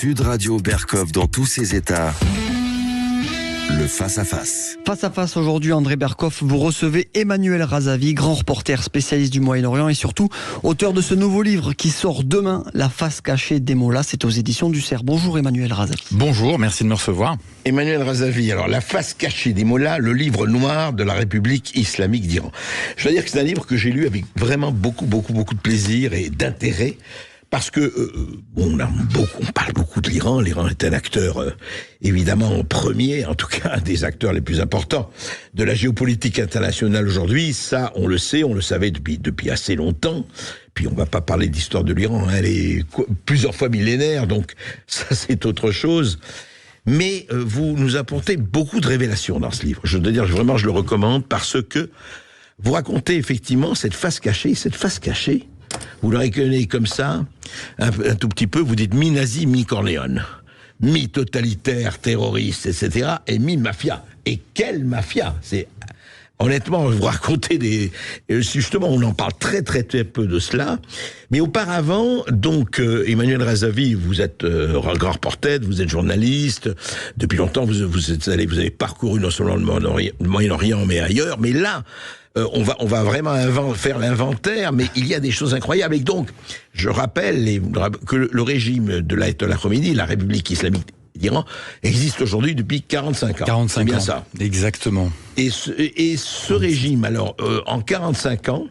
Sud Radio Berkov dans tous ses états. Le face-à-face. Face-à-face aujourd'hui, André Berkov, vous recevez Emmanuel Razavi, grand reporter spécialiste du Moyen-Orient et surtout auteur de ce nouveau livre qui sort demain, La face cachée des mollahs. C'est aux éditions du CERF. Bonjour Emmanuel Razavi. Bonjour, merci de me recevoir. Emmanuel Razavi, alors La face cachée des mollahs, le livre noir de la République islamique d'Iran. Je dois dire que c'est un livre que j'ai lu avec vraiment beaucoup de plaisir et d'intérêt. Parce que, on parle beaucoup de l'Iran. L'Iran est un acteur, évidemment, premier, en tout cas, un des acteurs les plus importants de la géopolitique internationale aujourd'hui. Ça, on le sait, on le savait depuis assez longtemps. Puis on va pas parler d'histoire de l'Iran, hein, elle est plusieurs fois millénaire, donc ça c'est autre chose. Mais vous nous apportez beaucoup de révélations dans ce livre. Je dois dire, vraiment, je le recommande parce que vous racontez effectivement cette face cachée, vous le reconnaissez comme ça, un tout petit peu, vous dites mi-nazi, mi-Corléone, mi-totalitaire, terroriste, etc., et mi-mafia. Et quelle mafia! Honnêtement, vous racontez justement, on en parle très peu de cela. Mais auparavant, donc, Emmanuel Razavi, vous êtes grand reporter, vous êtes journaliste. Depuis longtemps, vous avez parcouru non seulement le Moyen-Orient, mais ailleurs. Mais là, on va vraiment faire l'inventaire, mais il y a des choses incroyables. Et donc, je rappelle que le régime de l'Ayatollah Khomeini, la République islamique d'Iran, existe aujourd'hui depuis 45 ans. 45 c'est bien ans, ça. Exactement. Et ce régime, alors, en 45 ans,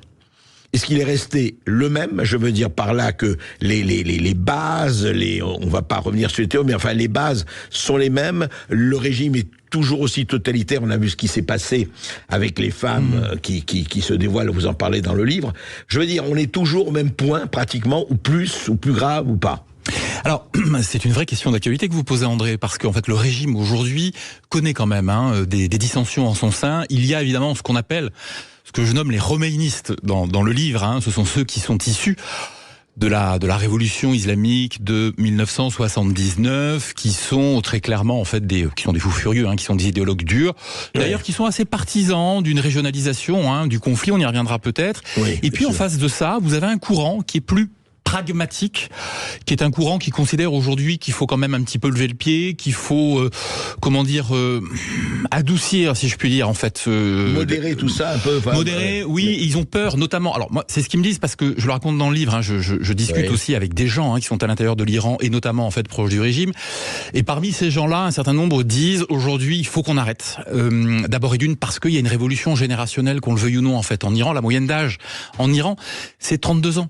est-ce qu'il est resté le même? Je veux dire par là que les bases, on va pas revenir sur les théories, mais enfin les bases sont les mêmes. Le régime est toujours aussi totalitaire. On a vu ce qui s'est passé avec les femmes qui se dévoilent. Vous en parlez dans le livre. Je veux dire, on est toujours au même point pratiquement, ou plus grave ou pas. Alors, c'est une vraie question d'actualité que vous posez, André, parce qu'en fait, le régime aujourd'hui connaît quand même des dissensions en son sein. Il y a évidemment ce qu'on appelle, ce que je nomme les roméinistes dans le livre. Hein. Ce sont ceux qui sont issus de la révolution islamique de 1979, qui sont très clairement en fait qui sont des fous furieux, hein, qui sont des idéologues durs, d'ailleurs qui sont assez partisans d'une régionalisation du conflit. On y reviendra peut-être. Oui, et puis en face de ça, vous avez un courant qui est plus pragmatique, qui est un courant qui considère aujourd'hui qu'il faut quand même un petit peu lever le pied, qu'il faut, adoucir, si je puis dire, en fait. Modérer tout ça un peu. Modérer, oui, ils ont peur, notamment. Alors moi, c'est ce qu'ils me disent parce que je le raconte dans le livre. Hein, je discute aussi avec des gens qui sont à l'intérieur de l'Iran et notamment en fait proches du régime. Et parmi ces gens-là, un certain nombre disent aujourd'hui, il faut qu'on arrête. D'abord et d'une parce qu'il y a une révolution générationnelle, qu'on le veuille ou non, en fait, en Iran. La moyenne d'âge en Iran, c'est 32 ans.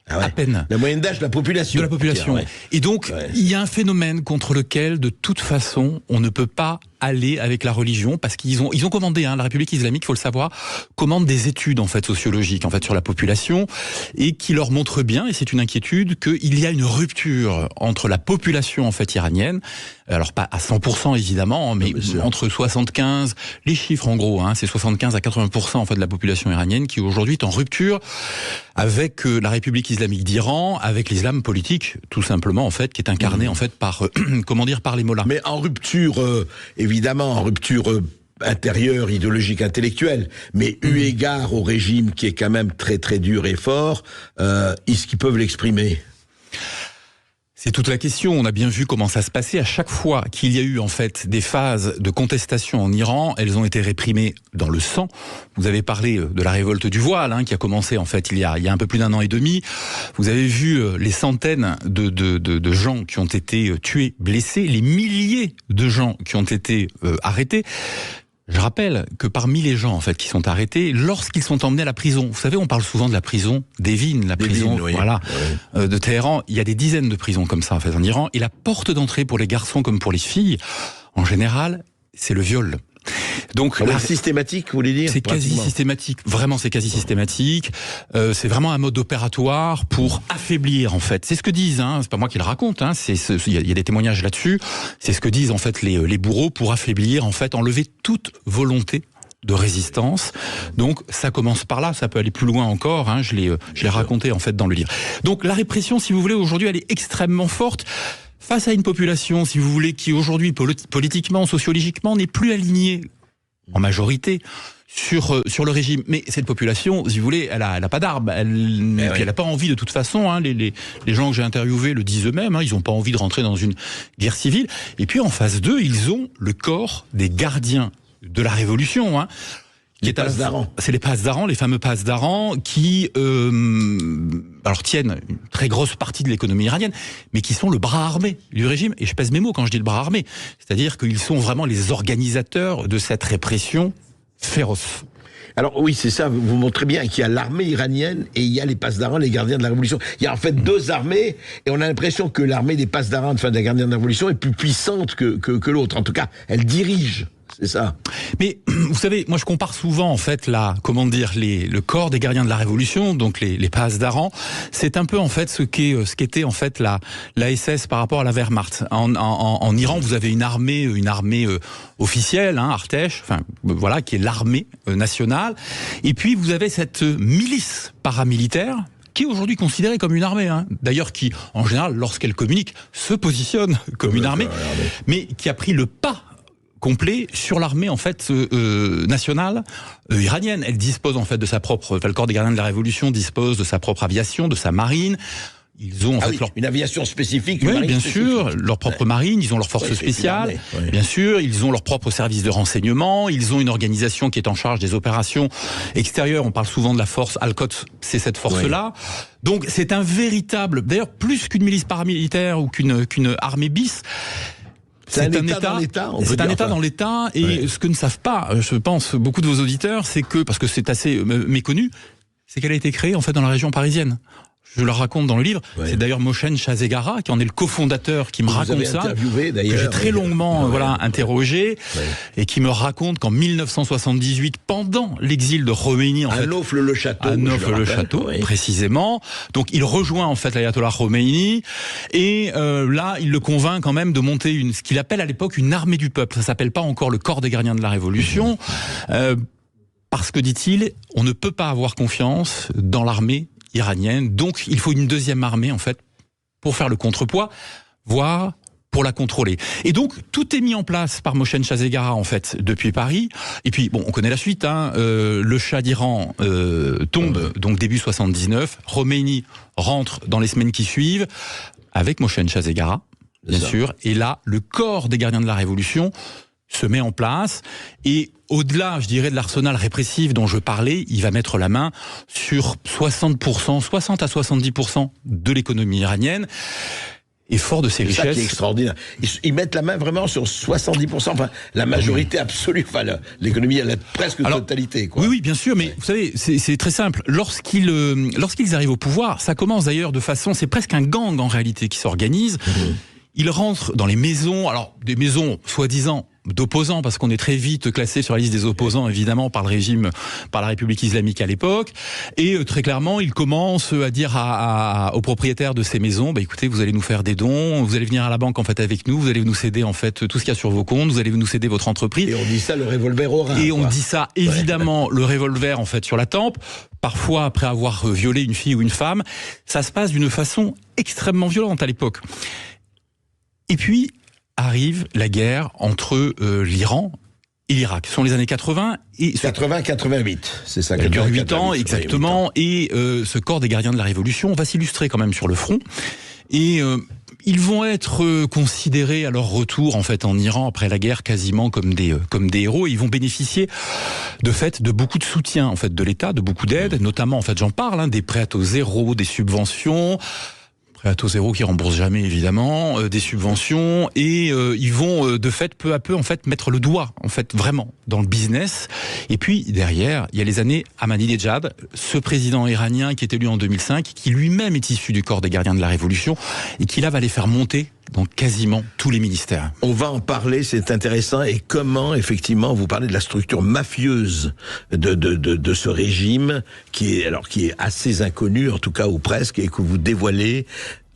Ah ouais. À peine. La moyenne d'âge de la population. De la population. Ouais. Et donc, il y a un phénomène contre lequel, de toute façon, on ne peut pas aller avec la religion, parce qu'ils ont commandé, la République islamique, il faut le savoir, commande des études en fait sociologiques en fait sur la population et qui leur montrent bien, et c'est une inquiétude, qu'il y a une rupture entre la population en fait iranienne, alors pas à 100% évidemment, mais entre 75, les chiffres en gros, c'est 75 à 80% en fait de la population iranienne qui aujourd'hui est en rupture avec la République islamique d'Iran, avec l'islam politique tout simplement en fait, qui est incarné en fait par par les mollahs. Mais en rupture évidemment en rupture intérieure, idéologique, intellectuelle, mais eu égard au régime qui est quand même très dur et fort, est-ce qu'ils peuvent l'exprimer ? C'est toute la question. On a bien vu comment ça se passait. À chaque fois qu'il y a eu en fait des phases de contestation en Iran, elles ont été réprimées dans le sang. Vous avez parlé de la révolte du voile, qui a commencé en fait il y a un peu plus d'1 an et demi. Vous avez vu les centaines de gens qui ont été tués, blessés, les milliers de gens qui ont été arrêtés. Je rappelle que parmi les gens en fait qui sont arrêtés, lorsqu'ils sont emmenés à la prison, vous savez, on parle souvent de la prison d'Evin, prison de Téhéran. Il y a des dizaines de prisons comme ça en fait en Iran, et la porte d'entrée pour les garçons comme pour les filles, en général, c'est le viol. Donc systématique, vous voulez dire? C'est quasi systématique. Vraiment, c'est quasi systématique. C'est vraiment un mode opératoire pour affaiblir, en fait. C'est ce que disent. C'est pas moi qui le raconte. Il y a des témoignages là-dessus. C'est ce que disent en fait les bourreaux pour affaiblir, en fait, enlever toute volonté de résistance. Donc ça commence par là, ça peut aller plus loin encore. Je l'ai raconté en fait dans le livre. Donc la répression, si vous voulez, aujourd'hui, elle est extrêmement forte. Face à une population, si vous voulez, qui aujourd'hui, politiquement, sociologiquement, n'est plus alignée, en majorité, sur le régime. Mais cette population, si vous voulez, elle a pas d'armes. Elle a pas envie de toute façon. Hein, les gens que j'ai interviewés le disent eux-mêmes. Hein, ils n'ont pas envie de rentrer dans une guerre civile. Et puis en face d'eux, ils ont le corps des gardiens de la Révolution. Hein, c'est les passes d'Aran, les fameux passes d'Aran qui alors tiennent une très grosse partie de l'économie iranienne, mais qui sont le bras armé du régime. Et je pèse mes mots quand je dis le bras armé. C'est-à-dire qu'ils sont vraiment les organisateurs de cette répression féroce. Alors oui, c'est ça, vous montrez bien qu'il y a l'armée iranienne et il y a les passes d'Aran, les gardiens de la Révolution. Il y a en fait deux armées, et on a l'impression que l'armée des passes d'Aran, enfin des gardiens de la Révolution, est plus puissante que l'autre. En tout cas, elle dirige. C'est ça. Mais vous savez, moi je compare souvent en fait le corps des gardiens de la Révolution, donc les passes d'Aran, c'est un peu en fait ce qu'était en fait la SS par rapport à la Wehrmacht. En Iran, vous avez une armée officielle, hein, Artesh, enfin voilà, qui est l'armée nationale, et puis vous avez cette milice paramilitaire qui est aujourd'hui considérée comme une armée, hein. D'ailleurs qui, en général, lorsqu'elle communique, se positionne comme une armée, mais qui a pris le pas complet sur l'armée en fait nationale iranienne. Elle dispose en fait de sa propre, le corps des gardiens de la Révolution dispose de sa propre aviation, de sa marine. Ils ont en fait une aviation spécifique. Oui, bien sûr, leur propre marine, ils ont leur force spéciale, bien sûr, ils ont leur propre service de renseignement, ils ont une organisation qui est en charge des opérations extérieures. On parle souvent de la force Al-Quds, c'est cette force-là. Donc c'est un véritable, d'ailleurs plus qu'une milice paramilitaire ou qu'une armée bis. C'est un État dans l'État. C'est un État dans l'État. Et ce que ne savent pas, je pense, beaucoup de vos auditeurs, c'est que, parce que c'est assez méconnu, c'est qu'elle a été créée en fait dans la région parisienne. Je le raconte dans le livre. C'est d'ailleurs Mohsen Shahzegara qui en est le cofondateur, qui me raconte ça, que j'ai très longuement interrogé, et qui me raconte qu'en 1978, pendant l'exil de Khomeini, à Nofle-le-Château, précisément, donc il rejoint en fait l'ayatollah Khomeini, et là il le convainc quand même de monter ce qu'il appelle à l'époque une armée du peuple. Ça s'appelle pas encore le corps des gardiens de la Révolution, parce que, dit-il, on ne peut pas avoir confiance dans l'armée iranienne, donc il faut une deuxième armée en fait pour faire le contrepoids, voire pour la contrôler. Et donc tout est mis en place par Mohsen Shahzegara en fait depuis Paris. Et puis bon, on connaît la suite. Hein, le Shah d'Iran tombe donc début 79. Khomeini rentre dans les semaines qui suivent avec Mohsen Shahzegara, bien sûr. Et là, le corps des gardiens de la Révolution se met en place, et au-delà, je dirais, de l'arsenal répressif dont je parlais, il va mettre la main sur 60%, 60 à 70% de l'économie iranienne, et fort de ses richesses. C'est ça qui est extraordinaire. Ils mettent la main vraiment sur 70%, enfin la majorité absolue, enfin l'économie elle a presque totalité, quoi. Oui, bien sûr, mais vous savez, c'est très simple. Lorsqu'ils arrivent au pouvoir, ça commence d'ailleurs de façon, c'est presque un gang en réalité qui s'organise. Ils rentrent dans les maisons, alors des maisons soi-disant d'opposants, parce qu'on est très vite classé sur la liste des opposants, évidemment, par le régime, par la République islamique à l'époque. Et très clairement, ils commencent à dire aux propriétaires de ces maisons, écoutez, vous allez nous faire des dons, vous allez venir à la banque en fait avec nous, vous allez nous céder en fait tout ce qu'il y a sur vos comptes, vous allez nous céder votre entreprise. Et on dit ça le revolver au rein. Et on dit ça évidemment le revolver en fait sur la tempe. Parfois après avoir violé une fille ou une femme, ça se passe d'une façon extrêmement violente à l'époque. Et puis arrive la guerre entre l'Iran et l'Irak. Ce sont les années 80 et 80-88, c'est ça. Elle dure 8 ans exactement, et ce corps des gardiens de la Révolution va s'illustrer quand même sur le front, et ils vont être considérés à leur retour en fait en Iran après la guerre quasiment comme des héros, et ils vont bénéficier de fait de beaucoup de soutien en fait de l'État, de beaucoup d'aide, notamment en fait j'en parle, des prêts à taux zéro, des subventions. À taux zéro qui rembourse jamais évidemment, des subventions, et ils vont de fait peu à peu en fait mettre le doigt en fait vraiment dans le business. Et puis derrière, il y a les années Ahmadinejad, ce président iranien qui est élu en 2005, qui lui-même est issu du corps des gardiens de la Révolution, et qui là va les faire monter dans quasiment tous les ministères. On va en parler, c'est intéressant. Et comment, effectivement, vous parlez de la structure mafieuse de ce régime, qui est assez inconnu, en tout cas, ou presque, et que vous dévoilez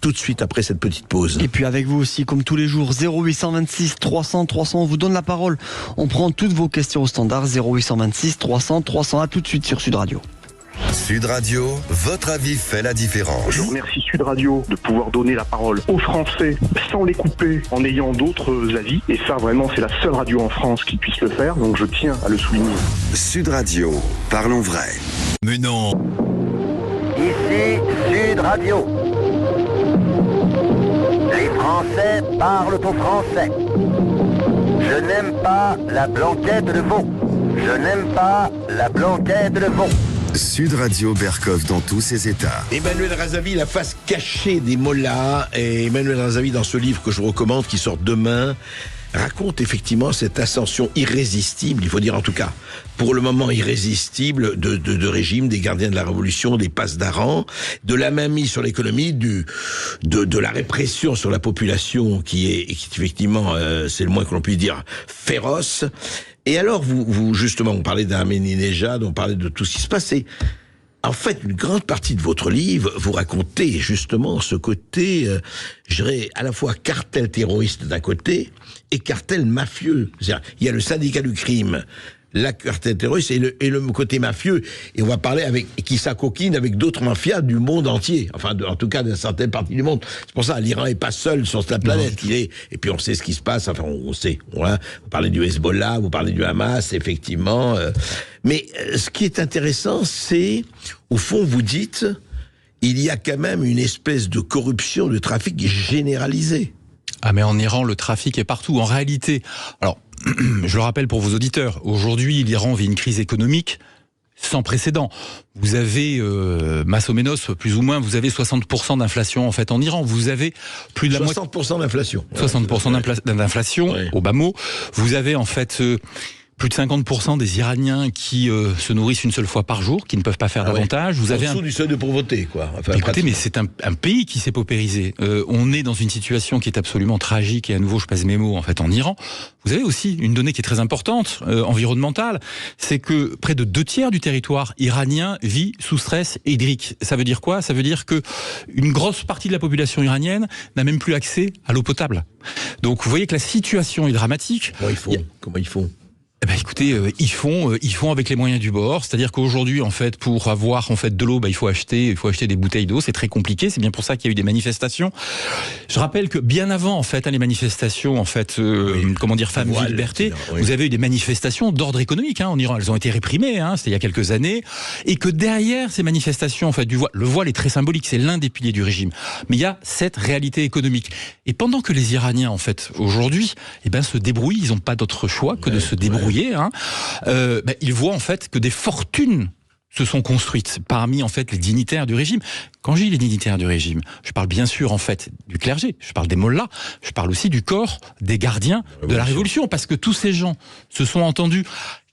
tout de suite après cette petite pause. Et puis avec vous aussi, comme tous les jours, 0826 300 300, on vous donne la parole. On prend toutes vos questions au standard, 0826 300 300, à tout de suite sur Sud Radio. Sud Radio, votre avis fait la différence. Je remercie Sud Radio de pouvoir donner la parole aux Français sans les couper, en ayant d'autres avis. Et ça, vraiment, c'est la seule radio en France qui puisse le faire, donc je tiens à le souligner. Sud Radio, parlons vrai. Mais non. Ici Sud Radio. Les Français parlent au français. Je n'aime pas la blanquette de veau. Je n'aime pas la blanquette de veau. Sud Radio Berkoff dans tous ses états. Emmanuel Razavi, la face cachée des mollahs. Et Emmanuel Razavi, dans ce livre que je vous recommande, qui sort demain, raconte effectivement cette ascension irrésistible, il faut dire en tout cas, pour le moment irrésistible, de régime, des gardiens de la Révolution, des passes d'Aran, de la mainmise sur l'économie, de la répression sur la population qui est effectivement, c'est le moins que l'on puisse dire, féroce. Et alors, vous justement, on parlait d'Ahmadinejad, on parlait de tout ce qui se passait. En fait, une grande partie de votre livre, vous racontez justement ce côté, je dirais, à la fois cartel terroriste d'un côté et cartel mafieux. C'est-à-dire, il y a le syndicat du crime, la cartel terroriste et le côté mafieux. Et on va parler qui s'acoquine avec d'autres mafias du monde entier. Enfin, en tout cas, d'une certaine partie du monde. C'est pour ça, l'Iran est pas seul sur cette planète. Et puis on sait ce qui se passe. Enfin, on sait. Voilà. Vous parlez du Hezbollah, vous parlez du Hamas, effectivement. Mais ce qui est intéressant, c'est, au fond, vous dites, il y a quand même une espèce de corruption, de trafic généralisé. Ah, mais en Iran, le trafic est partout. En réalité, alors, je le rappelle pour vos auditeurs, aujourd'hui, l'Iran vit une crise économique sans précédent. Vous avez, Massomenos, plus ou moins, vous avez 60% d'inflation en fait en Iran. Vous avez plus de la moitié... 60% d'inflation. 60% d'inflation, ouais. Au bas mot. Vous avez en fait... plus de 50% des Iraniens qui se nourrissent une seule fois par jour, qui ne peuvent pas faire davantage. Vous avez en dessous du seuil de pauvreté, quoi. Enfin, écoutez, mais c'est un pays qui s'est paupérisé. On est dans une situation qui est absolument tragique, et à nouveau, je pèse mes mots, en fait, en Iran. Vous avez aussi une donnée qui est très importante, environnementale, c'est que près de 2/3 du territoire iranien vit sous stress hydrique. Ça veut dire quoi? Ça veut dire que une grosse partie de la population iranienne n'a même plus accès à l'eau potable. Donc, vous voyez que la situation est dramatique. Comment ils font Eh ben écoutez, ils font avec les moyens du bord, c'est-à-dire qu'aujourd'hui en fait pour avoir en fait de l'eau, il faut acheter des bouteilles d'eau, c'est très compliqué, c'est bien pour ça qu'il y a eu des manifestations. Je rappelle que bien avant en fait les manifestations en fait Femmes, Vie, Liberté, vous avez eu des manifestations d'ordre économique en Iran, elles ont été réprimées, c'était il y a quelques années, et que derrière ces manifestations en fait le voile est très symbolique, c'est l'un des piliers du régime, mais il y a cette réalité économique. Et pendant que les Iraniens en fait aujourd'hui, se débrouillent, ils n'ont pas d'autre choix que de se débrouiller. Ils voient en fait que des fortunes se sont construites parmi en fait les dignitaires du régime. Quand je dis les dignitaires du régime, je parle bien sûr en fait du clergé, je parle des mollahs, je parle aussi du corps des gardiens de la révolution, parce que tous ces gens se sont entendus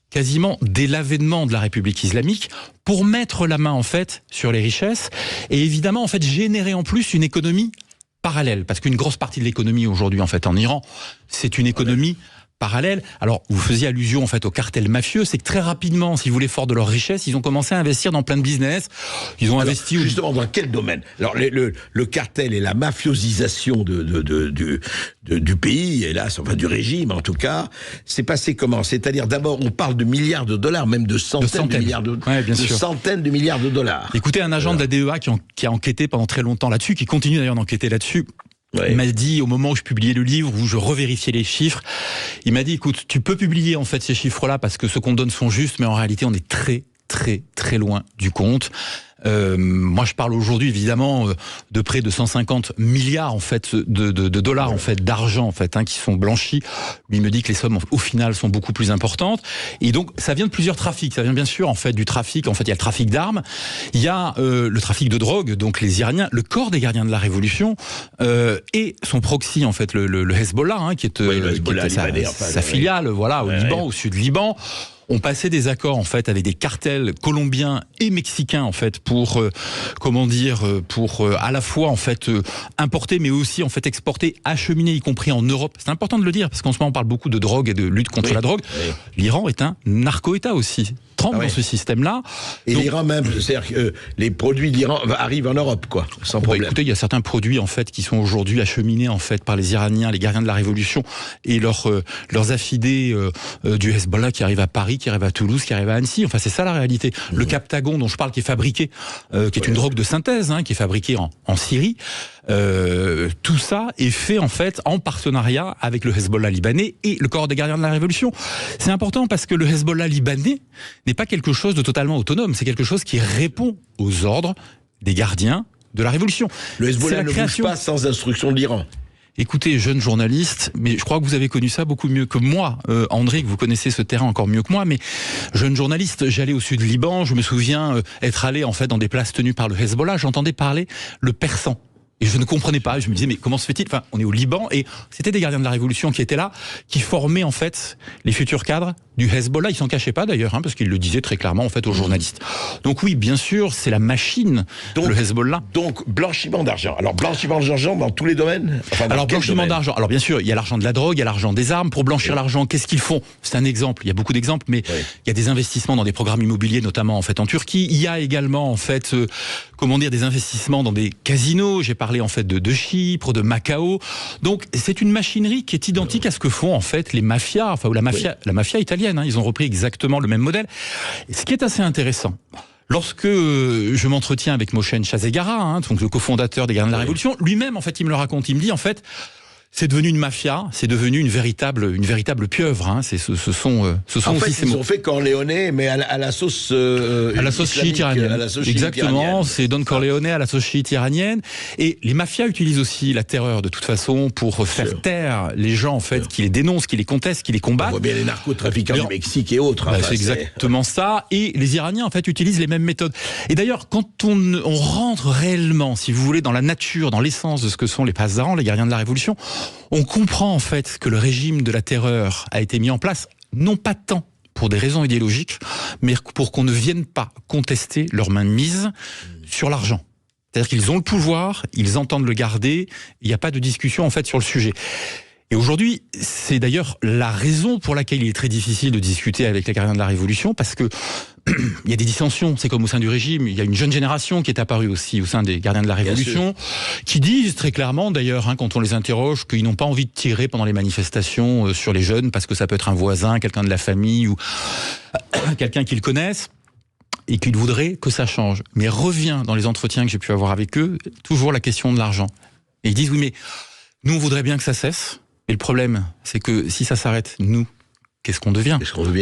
quasiment dès l'avènement de la République islamique pour mettre la main en fait sur les richesses et évidemment en fait générer en plus une économie parallèle, parce qu'une grosse partie de l'économie aujourd'hui en fait en Iran, c'est une économie parallèle. Alors, vous faisiez allusion en fait au cartel mafieux, c'est que très rapidement, si vous voulez, fort de leur richesse, ils ont commencé à investir dans plein de business. Ils ont investi justement dans quel domaine? Alors, le cartel et la mafiosisation du pays, hélas, enfin du régime en tout cas, c'est passé comment? C'est-à-dire, d'abord, on parle de milliards de dollars, même de centaines de milliards centaines de milliards de dollars. Écoutez, un agent de la DEA qui a enquêté pendant très longtemps là-dessus, qui continue d'ailleurs d'enquêter là-dessus. Il m'a dit, au moment où je publiais le livre, où je revérifiais les chiffres, il m'a dit, écoute, tu peux publier en fait ces chiffres-là parce que ceux qu'on donne sont justes, mais en réalité, on est très, très, très loin du compte. Moi, je parle aujourd'hui évidemment de près de 150 milliards en fait de dollars en fait d'argent en fait qui sont blanchis. Lui me dit que les sommes au final sont beaucoup plus importantes. Et donc, ça vient de plusieurs trafics. Ça vient bien sûr en fait du trafic. En fait, il y a le trafic d'armes, il y a le trafic de drogue. Donc, les Iraniens, le corps des gardiens de la Révolution et son proxy en fait le Hezbollah, qui est sa filiale, au Liban, au sud du Liban. On passait des accords en fait avec des cartels colombiens et mexicains en fait pour à la fois en fait importer mais aussi en fait exporter, acheminer y compris en Europe. C'est important de le dire parce qu'en ce moment on parle beaucoup de drogue et de lutte contre la drogue. L'Iran est un narco-État aussi. Trempe dans ce système-là. Et donc, l'Iran même, c'est-à-dire que les produits d'Iran arrivent en Europe, quoi, sans problème. Écoutez, il y a certains produits en fait qui sont aujourd'hui acheminés en fait par les Iraniens, les gardiens de la Révolution et leurs affidés du Hezbollah qui arrivent à Paris. Paris, qui arrive à Toulouse, qui arrive à Annecy. Enfin, c'est ça la réalité. Le Captagon dont je parle, qui est fabriqué, qui est une drogue de synthèse, qui est fabriquée en Syrie. Tout ça est fait en fait en partenariat avec le Hezbollah libanais et le corps des gardiens de la révolution. C'est important parce que le Hezbollah libanais n'est pas quelque chose de totalement autonome, c'est quelque chose qui répond aux ordres des gardiens de la révolution. Le Hezbollah ne bouge pas sans instruction de l'Iran. Écoutez, jeune journaliste, mais je crois que vous avez connu ça beaucoup mieux que moi, André, que vous connaissez ce terrain encore mieux que moi, mais jeune journaliste, j'allais au sud Liban, je me souviens être allé en fait dans des places tenues par le Hezbollah, j'entendais parler le persan. Et je ne comprenais pas, je me disais mais comment se fait-il ? Enfin, on est au Liban et c'était des gardiens de la révolution qui étaient là, qui formaient en fait les futurs cadres du Hezbollah. Ils s'en cachaient pas d'ailleurs, parce qu'ils le disaient très clairement en fait aux journalistes. Donc oui, bien sûr, c'est la machine, le Hezbollah. Donc blanchiment d'argent. Alors blanchiment d'argent dans tous les domaines. Enfin, alors blanchiment d'argent. Alors bien sûr, il y a l'argent de la drogue, il y a l'argent des armes. Pour blanchir l'argent, qu'est-ce qu'ils font ? C'est un exemple. Il y a beaucoup d'exemples, mais il y a des investissements dans des programmes immobiliers, notamment en fait en Turquie. Il y a également en fait, des investissements dans des casinos. J'ai parlé en fait de Chypre, de Macao. Donc c'est une machinerie qui est identique à ce que font en fait les mafias, enfin ou la mafia italienne. Ils ont repris exactement le même modèle. Et ce qui est assez intéressant, lorsque je m'entretiens avec Moshen Chazegara, donc le cofondateur des Gardiens de la Révolution, lui-même en fait il me le raconte, il me dit en fait c'est devenu une mafia, c'est devenu une véritable pieuvre. Ce sont en fait, ils ont fait Corleone, mais à la sauce à la sauce chiite iranienne. Exactement, c'est Don Corleone à la sauce chiite iranienne. Et les mafias utilisent aussi la terreur de toute façon pour faire taire les gens en fait qui les dénoncent, qui les contestent, qui les combattent. On voit bien les narcotrafiquants du Mexique et autres. C'est exactement ça. Et les Iraniens en fait utilisent les mêmes méthodes. Et d'ailleurs, quand on rentre réellement, si vous voulez, dans la nature, dans l'essence de ce que sont les Pasdaran, les Gardiens de la Révolution, on comprend en fait que le régime de la terreur a été mis en place, non pas tant pour des raisons idéologiques, mais pour qu'on ne vienne pas contester leur mainmise sur l'argent. C'est-à-dire qu'ils ont le pouvoir, ils entendent le garder, il n'y a pas de discussion en fait sur le sujet. Et aujourd'hui, c'est d'ailleurs la raison pour laquelle il est très difficile de discuter avec les gardiens de la Révolution, parce que il y a des dissensions, c'est comme au sein du régime, il y a une jeune génération qui est apparue aussi au sein des gardiens de la Révolution, qui disent très clairement d'ailleurs, quand on les interroge, qu'ils n'ont pas envie de tirer pendant les manifestations sur les jeunes, parce que ça peut être un voisin, quelqu'un de la famille, ou quelqu'un qu'ils connaissent, et qu'ils voudraient que ça change. Mais revient dans les entretiens que j'ai pu avoir avec eux, toujours la question de l'argent. Et ils disent, oui mais, nous on voudrait bien que ça cesse, et le problème, c'est que si ça s'arrête, nous, qu'est-ce qu'on devient ?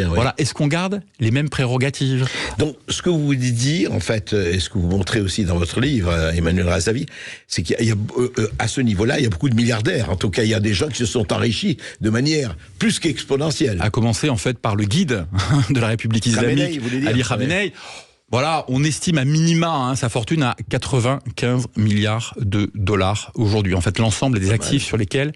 Voilà, est-ce qu'on garde les mêmes prérogatives ? Donc, ce que vous dites, en fait, et ce que vous montrez aussi dans votre livre, Emmanuel Razavi, c'est qu'il y a à ce niveau-là, il y a beaucoup de milliardaires. En tout cas, il y a des gens qui se sont enrichis de manière plus qu'exponentielle. À commencer, en fait, par le guide de la République islamique, Ali Khamenei. Voilà, on estime à minima sa fortune à 95 milliards de dollars aujourd'hui. En fait, l'ensemble des actifs sur lesquels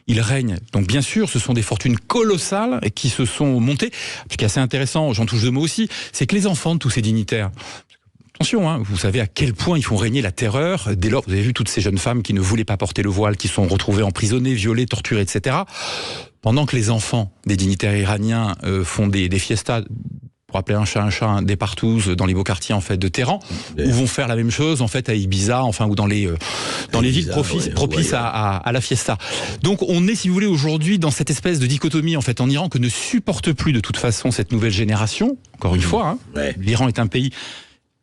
il règne. Donc bien sûr, ce sont des fortunes colossales qui se sont montées. Ce qui est assez intéressant, j'en touche deux mots aussi, c'est que les enfants de tous ces dignitaires, attention, vous savez à quel point ils font régner la terreur. Dès lors, vous avez vu toutes ces jeunes femmes qui ne voulaient pas porter le voile, qui sont retrouvées emprisonnées, violées, torturées, etc. Pendant que les enfants des dignitaires iraniens font des fiestas, pour appeler un chat, des partouzes dans les beaux quartiers en fait de Téhéran, ou vont faire la même chose en fait à Ibiza, ou dans les villes propices à la fiesta. Donc on est, si vous voulez, aujourd'hui dans cette espèce de dichotomie en fait en Iran que ne supporte plus de toute façon cette nouvelle génération. Encore une fois, l'Iran est un pays.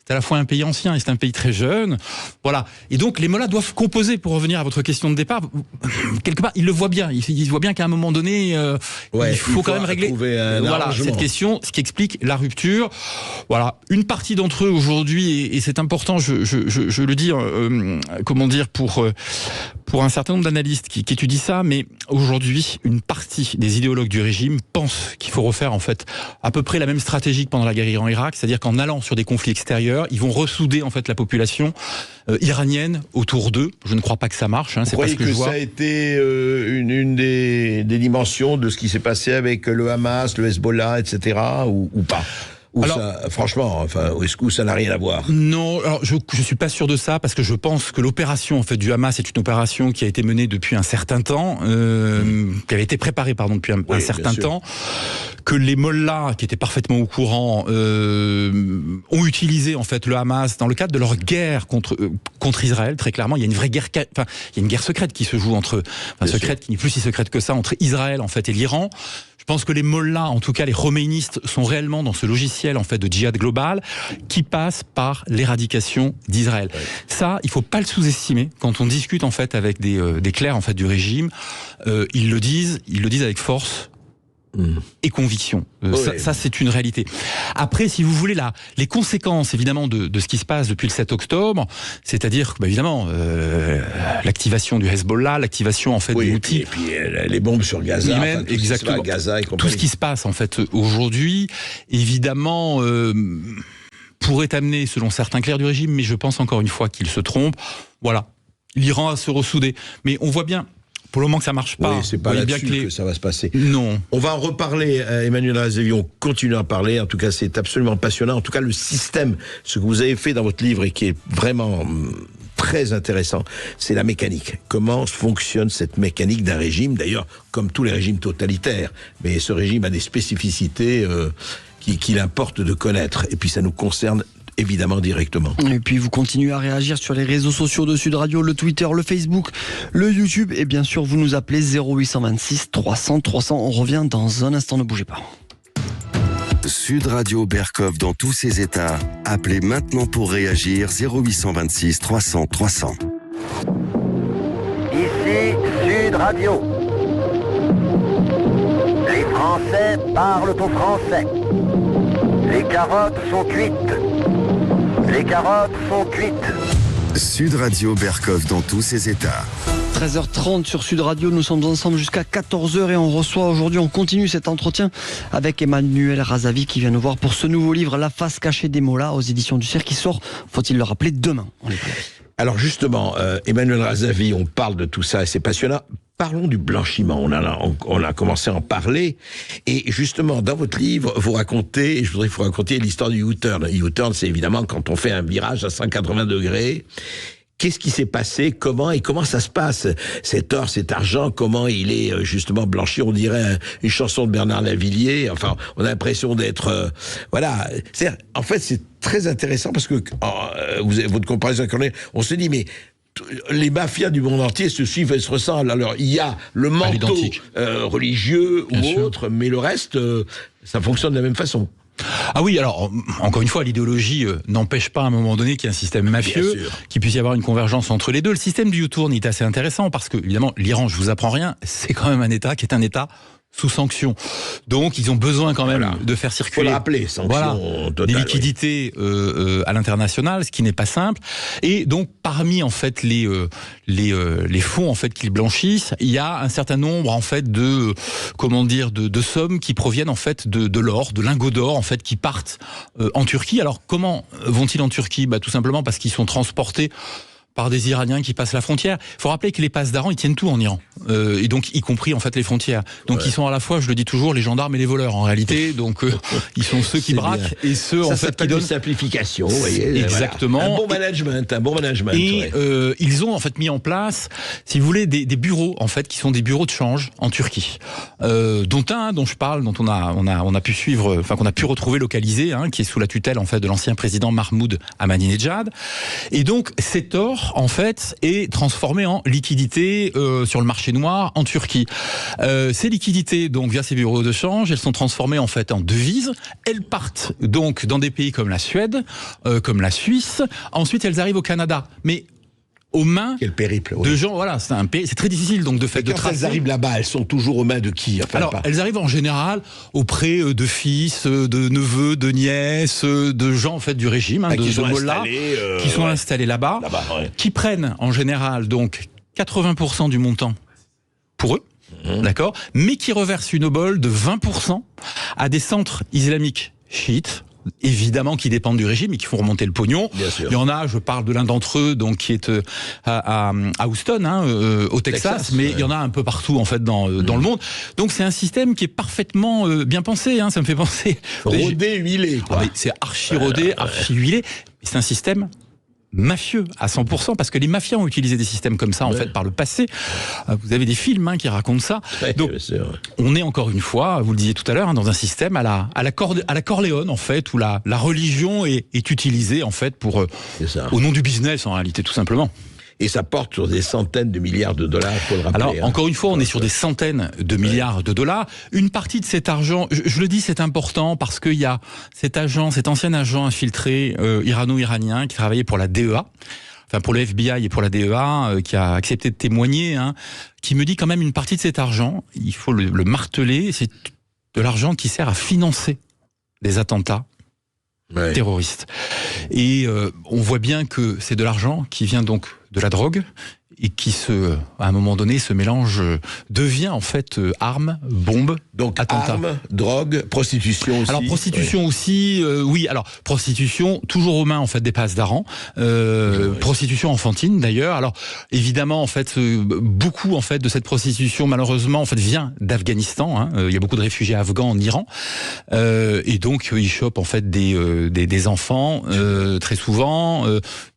C'est à la fois un pays ancien et c'est un pays très jeune. Voilà. Et donc, les mollahs doivent composer, pour revenir à votre question de départ. Quelque part, ils le voient bien. Ils voient bien qu'à un moment donné, il faut quand même régler cette question, ce qui explique la rupture. Voilà. Une partie d'entre eux aujourd'hui, et c'est important, je le dis, pour un certain nombre d'analystes qui étudient ça, mais aujourd'hui, une partie des idéologues du régime pensent qu'il faut refaire, en fait, à peu près la même stratégie que pendant la guerre Iran-Irak, c'est-à-dire qu'en allant sur des conflits extérieurs, ils vont ressouder en fait la population iranienne autour d'eux. Je ne crois pas que ça marche. C'est pas ce que je vois. Ça a été une des dimensions de ce qui s'est passé avec le Hamas, le Hezbollah, etc. ou pas? Alors, ça, franchement, est-ce que ça n'a rien à voir? Non, alors je suis pas sûr de ça, parce que je pense que l'opération en fait du Hamas est une opération qui a été menée depuis un certain temps, qui avait été préparée depuis un certain temps, que les mollahs qui étaient parfaitement au courant ont utilisé en fait le Hamas dans le cadre de leur guerre contre Israël. Très clairement, il y a une vraie guerre, il y a une guerre secrète qui se joue secrète qui n'est plus si secrète que ça, entre Israël en fait et l'Iran. Je pense que les mollahs, en tout cas les khoméinistes, sont réellement dans ce logiciel en fait de djihad global qui passe par l'éradication d'Israël. Ouais. Ça, il faut pas le sous-estimer. Quand on discute en fait avec des clercs en fait du régime, ils le disent avec force. Et conviction. Ça, c'est une réalité. Après, si vous voulez, les conséquences, évidemment, de ce qui se passe depuis le 7 octobre, c'est-à-dire, évidemment, l'activation du Hezbollah, l'activation, en fait, des Houthis. Et puis les bombes sur Gaza. Enfin, exactement. Gaza et tout ce qui se passe, en fait, aujourd'hui, évidemment, pourrait amener, selon certains clercs du régime, mais je pense encore une fois qu'ils se trompent. Voilà. L'Iran à se ressouder. Mais on voit bien, pour le moment que ça marche pas. Oui, c'est pas là-dessus que ça va se passer. Non. On va en reparler, Emmanuel Razavi, on continue à en parler. En tout cas, c'est absolument passionnant. En tout cas, le système, ce que vous avez fait dans votre livre et qui est vraiment très intéressant, c'est la mécanique. Comment fonctionne cette mécanique d'un régime, d'ailleurs, comme tous les régimes totalitaires. Mais ce régime a des spécificités qu'il importe de connaître. Et puis, ça nous concerne évidemment directement. Et puis vous continuez à réagir sur les réseaux sociaux de Sud Radio, le Twitter, le Facebook, le YouTube et bien sûr vous nous appelez 0826 300 300. On revient dans un instant, ne bougez pas. Sud Radio Berkov dans tous ses états. Appelez maintenant pour réagir 0826 300 300. Ici Sud Radio. Les Français parlent au français. Les carottes sont cuites. Les carottes sont cuites. Sud Radio Berkov dans tous ses états. 13h30 sur Sud Radio, nous sommes ensemble jusqu'à 14h et on reçoit aujourd'hui, on continue cet entretien avec Emmanuel Razavi qui vient nous voir pour ce nouveau livre La face cachée des mollahs aux éditions du CERF qui sort, faut-il le rappeler, demain. Alors justement, Emmanuel Razavi, on parle de tout ça et c'est passionnant. Parlons du blanchiment, on a commencé à en parler, et justement, dans votre livre, vous racontez, et je voudrais que vous racontiez l'histoire du U-turn. U-turn, c'est évidemment quand on fait un virage à 180 degrés. Qu'est-ce qui s'est passé? Comment ça se passe? Cet or, cet argent, comment il est justement blanchi? On dirait une chanson de Bernard Lavilliers. Enfin, on a l'impression d'être... voilà. En fait, c'est très intéressant parce que votre comparaison avec on se dit, mais les mafias du monde entier se suivent et se ressemblent. Alors, il y a le manteau religieux ou autre, mais le reste, ça fonctionne de la même façon. Ah oui, alors, encore une fois, l'idéologie n'empêche pas à un moment donné qu'il y ait un système mafieux, qu'il puisse y avoir une convergence entre les deux. Le système du U-turn est assez intéressant parce que, évidemment, l'Iran, je vous apprends rien, c'est quand même un État qui est un État sous sanction. Donc, ils ont besoin quand même de faire circuler des liquidités à l'international, ce qui n'est pas simple. Et donc, parmi en fait les fonds en fait qu'ils blanchissent, il y a un certain nombre en fait de sommes qui proviennent en fait de l'or, de lingots d'or en fait qui partent en Turquie. Alors, comment vont-ils en Turquie? Tout simplement parce qu'ils sont transportés par des Iraniens qui passent la frontière. Il faut rappeler que les passes d'Aran, ils tiennent tout en Iran. Et donc, y compris, en fait, les frontières. Donc, ils sont à la fois, je le dis toujours, les gendarmes et les voleurs, en réalité. Donc, ils sont ceux qui braquent et ceux, en fait, qui donnent... une simplification, vous voyez. Exactement. Voilà. Un bon management. Et ils ont, en fait, mis en place, si vous voulez, des bureaux, en fait, qui sont des bureaux de change en Turquie. Dont je parle, dont on a pu suivre, enfin, qu'on a pu retrouver localisé, qui est sous la tutelle, en fait, de l'ancien président Mahmoud Ahmadinejad. Et donc, cet or, en fait, est transformé en liquidité sur le marché noir en Turquie. Ces liquidités, donc via ces bureaux de change, elles sont transformées en fait en devises. Elles partent donc dans des pays comme la Suède, comme la Suisse. Ensuite, elles arrivent au Canada. Mais aux mains de gens, voilà, c'est très difficile donc de tracer. Quand elles arrivent là-bas, elles sont toujours aux mains de qui? Alors, elles arrivent en général auprès de fils, de neveux, de nièces, de gens en fait du régime, qui sont installés là-bas, qui prennent en général donc 80% du montant pour eux, d'accord, mais qui reversent une obole de 20% à des centres islamiques chiites, évidemment qui dépendent du régime et qui font remonter le pognon. Il y en a, je parle de l'un d'entre eux, donc qui est à Houston, au Texas, mais il y en a un peu partout en fait dans le monde. Donc c'est un système qui est parfaitement bien pensé. Ça me fait penser rodé, huilé. C'est archi rodé, archi huilé. C'est un système mafieux à 100%, parce que les mafias ont utilisé des systèmes comme ça en fait par le passé. Vous avez des films qui racontent ça. Donc on est encore une fois, vous le disiez tout à l'heure, dans un système à la Corleone en fait, où la religion est utilisée en fait pour au nom du business en réalité, tout simplement. et ça porte sur des centaines de milliards de dollars, il faut le rappeler. Alors, encore une fois, on est sur des centaines de milliards de dollars. Une partie de cet argent, je le dis, c'est important parce qu'il y a cet ancien agent infiltré irano-iranien qui travaillait pour la DEA, enfin pour le FBI et pour la DEA, qui a accepté de témoigner, qui me dit quand même une partie de cet argent, il faut le marteler, c'est de l'argent qui sert à financer des attentats terroristes. Et on voit bien que c'est de l'argent qui vient donc de la drogue et qui à un moment donné, se mélange, devient en fait armes, bombes, donc attentats. Armes, drogue, prostitution aussi. Alors prostitution aussi, oui. Alors prostitution toujours aux mains en fait des passes d'Aran, prostitution enfantine d'ailleurs. Alors évidemment en fait beaucoup en fait de cette prostitution malheureusement en fait vient d'Afghanistan. Il y a beaucoup de réfugiés afghans en Iran et donc ils chopent en fait des enfants très souvent.